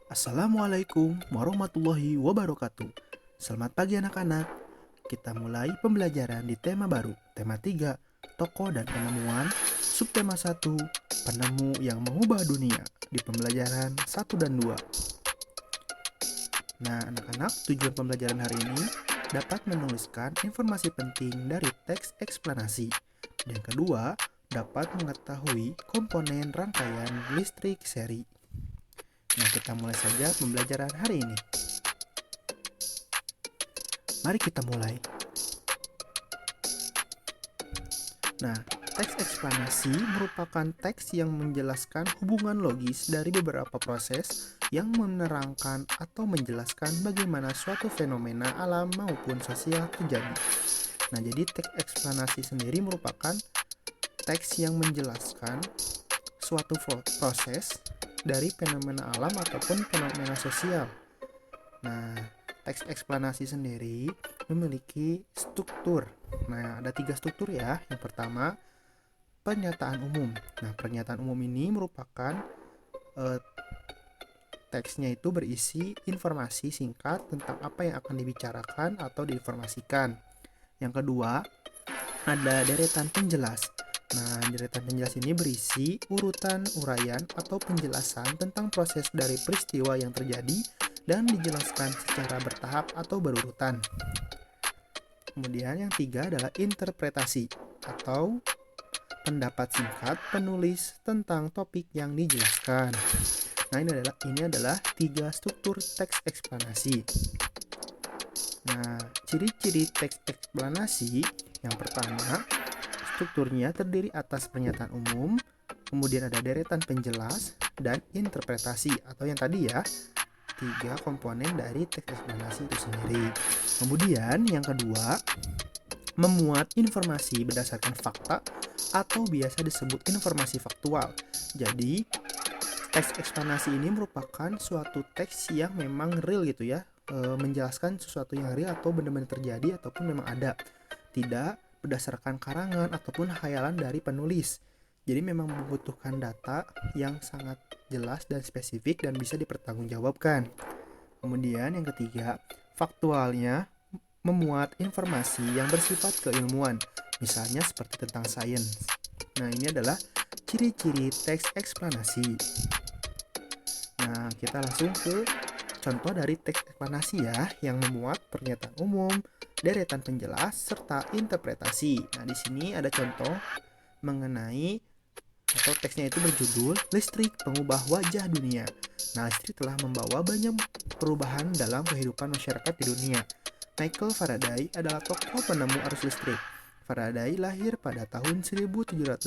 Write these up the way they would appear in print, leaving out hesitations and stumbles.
Assalamualaikum warahmatullahi wabarakatuh. Selamat pagi anak-anak. Kita mulai pembelajaran di tema baru. Tema 3, tokoh dan penemuan. Subtema 1, penemu yang mengubah dunia. Di pembelajaran 1 dan 2. Nah, anak-anak, tujuan pembelajaran hari ini dapat menuliskan informasi penting dari teks eksplanasi. Dan kedua, dapat mengetahui komponen rangkaian listrik seri. Nah, kita mulai saja pembelajaran hari ini. Mari kita mulai. Nah, teks eksplanasi merupakan teks yang menjelaskan hubungan logis dari beberapa proses yang menerangkan atau menjelaskan bagaimana suatu fenomena alam maupun sosial terjadi. Nah, jadi teks eksplanasi sendiri merupakan teks yang menjelaskan suatu proses dari fenomena alam ataupun fenomena sosial. Nah, teks eksplanasi sendiri memiliki struktur. Nah, ada 3 struktur ya. Yang pertama, pernyataan umum. Nah, pernyataan umum ini merupakan teksnya itu berisi informasi singkat tentang apa yang akan dibicarakan atau diinformasikan. Yang kedua, ada deretan penjelas. Nah, deretan penjelas ini berisi urutan uraian atau penjelasan tentang proses dari peristiwa yang terjadi dan dijelaskan secara bertahap atau berurutan. Kemudian yang tiga adalah interpretasi atau pendapat singkat penulis tentang topik yang dijelaskan. Nah, ini adalah 3 struktur teks eksplanasi. Nah, ciri-ciri teks eksplanasi yang pertama, strukturnya terdiri atas pernyataan umum, kemudian ada deretan penjelas, dan interpretasi atau yang tadi ya, 3 komponen dari teks eksplanasi itu sendiri. Kemudian yang kedua, memuat informasi berdasarkan fakta atau biasa disebut informasi faktual. Jadi, teks eksplanasi ini merupakan suatu teks yang memang real gitu ya, menjelaskan sesuatu yang real atau benar-benar terjadi ataupun memang ada, tidak berdasarkan karangan ataupun khayalan dari penulis. Jadi memang membutuhkan data yang sangat jelas dan spesifik dan bisa dipertanggungjawabkan. Kemudian yang ketiga, faktualnya memuat informasi yang bersifat keilmuan, misalnya seperti tentang sains. Nah, ini adalah ciri-ciri teks eksplanasi. Nah, kita langsung ke contoh dari teks eksplanasi ya, yang memuat pernyataan umum, deretan penjelas, serta interpretasi. Nah, di sini ada contoh mengenai atau teksnya itu berjudul Listrik Pengubah Wajah Dunia. Nah, listrik telah membawa banyak perubahan dalam kehidupan masyarakat di dunia. Michael Faraday adalah tokoh penemu arus listrik. Faraday lahir pada tahun 1791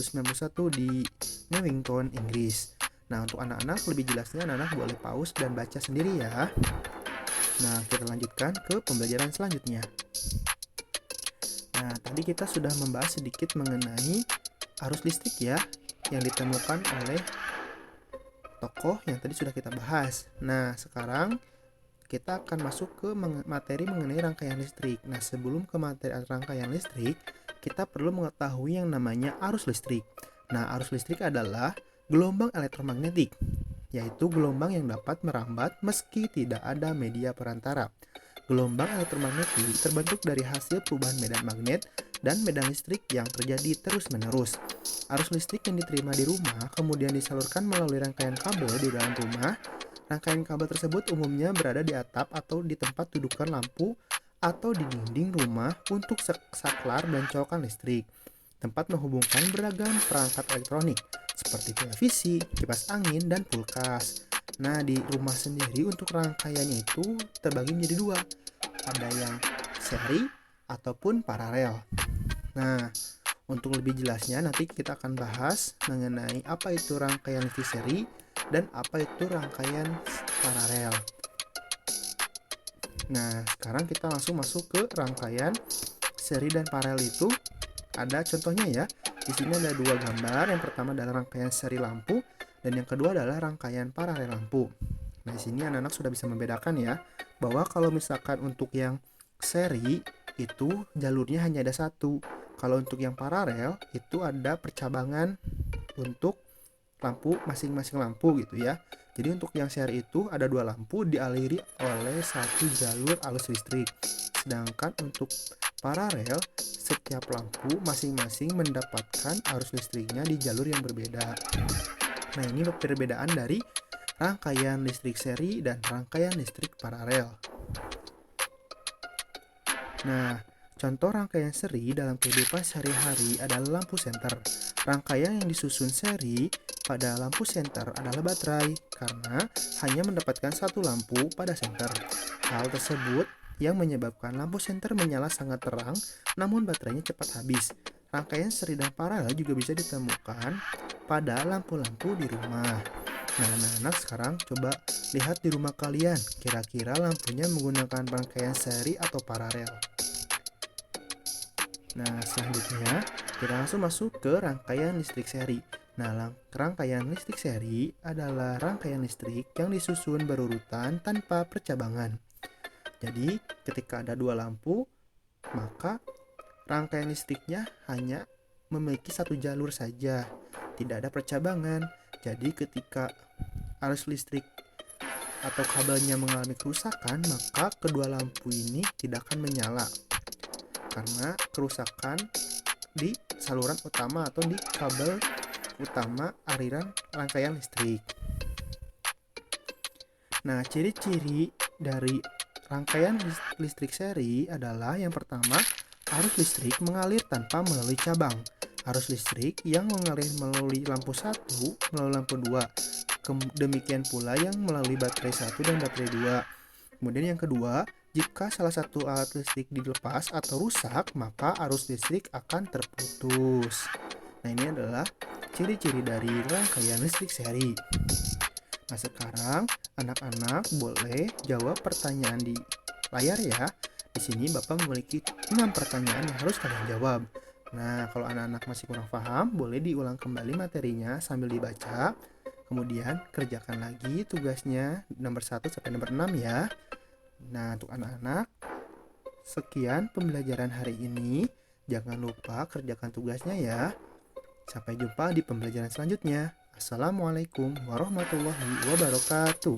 di Newington, Inggris. Nah, untuk anak-anak lebih jelasnya anak-anak boleh pause dan baca sendiri ya. Nah, kita lanjutkan ke pembelajaran selanjutnya. Nah, tadi kita sudah membahas sedikit mengenai arus listrik ya, yang ditemukan oleh tokoh yang tadi sudah kita bahas. Nah, sekarang kita akan masuk ke materi mengenai rangkaian listrik. Nah, sebelum ke materi rangkaian listrik, kita perlu mengetahui yang namanya arus listrik. Nah, arus listrik adalah gelombang elektromagnetik, yaitu gelombang yang dapat merambat meski tidak ada media perantara. Gelombang elektromagnetik terbentuk dari hasil perubahan medan magnet dan medan listrik yang terjadi terus-menerus. Arus listrik yang diterima di rumah kemudian disalurkan melalui rangkaian kabel di dalam rumah. Rangkaian kabel tersebut umumnya berada di atap atau di tempat dudukan lampu atau di dinding rumah untuk saklar dan colokan listrik. Tempat menghubungkan beragam perangkat elektronik seperti televisi, kipas angin, dan kulkas. Nah, di rumah sendiri untuk rangkaiannya itu terbagi menjadi dua. Ada yang seri ataupun paralel. Nah, untuk lebih jelasnya nanti kita akan bahas mengenai apa itu rangkaian listrik seri dan apa itu rangkaian paralel. Nah, sekarang kita langsung masuk ke rangkaian seri dan paralel itu. Ada contohnya ya. Di sini ada dua gambar. Yang pertama adalah rangkaian seri lampu dan yang kedua adalah rangkaian paralel lampu. Nah, di sini anak-anak sudah bisa membedakan ya, bahwa kalau misalkan untuk yang seri itu jalurnya hanya ada satu. Kalau untuk yang paralel itu ada percabangan untuk lampu masing-masing lampu gitu ya. Jadi untuk yang seri itu ada 2 lampu dialiri oleh satu jalur arus listrik. Sedangkan untuk paralel, setiap lampu masing-masing mendapatkan arus listriknya di jalur yang berbeda. Nah, ini perbedaan dari rangkaian listrik seri dan rangkaian listrik paralel. Nah, contoh rangkaian seri dalam kehidupan sehari-hari adalah lampu senter. Rangkaian yang disusun seri pada lampu senter adalah baterai, karena hanya mendapatkan satu lampu pada senter. Hal tersebut yang menyebabkan lampu senter menyala sangat terang, namun baterainya cepat habis. Rangkaian seri dan paralel juga bisa ditemukan pada lampu-lampu di rumah. Nah, anak-anak sekarang coba lihat di rumah kalian, kira-kira lampunya menggunakan rangkaian seri atau paralel. Nah, selanjutnya kita langsung masuk ke rangkaian listrik seri. Nah, rangkaian listrik seri adalah rangkaian listrik yang disusun berurutan tanpa percabangan. Jadi, ketika ada 2 lampu, maka rangkaian listriknya hanya memiliki satu jalur saja, tidak ada percabangan. Jadi, ketika arus listrik atau kabelnya mengalami kerusakan, maka kedua lampu ini tidak akan menyala karena kerusakan di saluran utama atau di kabel utama aliran rangkaian listrik. Nah, ciri-ciri dari rangkaian listrik seri adalah yang pertama, arus listrik mengalir tanpa melalui cabang. Arus listrik yang mengalir melalui lampu 1 melalui lampu 2. Demikian pula yang melalui baterai 1 dan baterai 2. Kemudian yang kedua, jika salah satu alat listrik dilepas atau rusak, maka arus listrik akan terputus. Nah, ini adalah ciri-ciri dari rangkaian listrik seri. Nah, sekarang anak-anak boleh jawab pertanyaan di layar ya. Di sini Bapak memiliki 6 pertanyaan yang harus kalian jawab. Nah, kalau anak-anak masih kurang paham, boleh diulang kembali materinya sambil dibaca. Kemudian kerjakan lagi tugasnya nomor 1 sampai nomor 6 ya. Nah, untuk anak-anak, sekian pembelajaran hari ini. Jangan lupa kerjakan tugasnya ya. Sampai jumpa di pembelajaran selanjutnya. Assalamualaikum warahmatullahi wabarakatuh.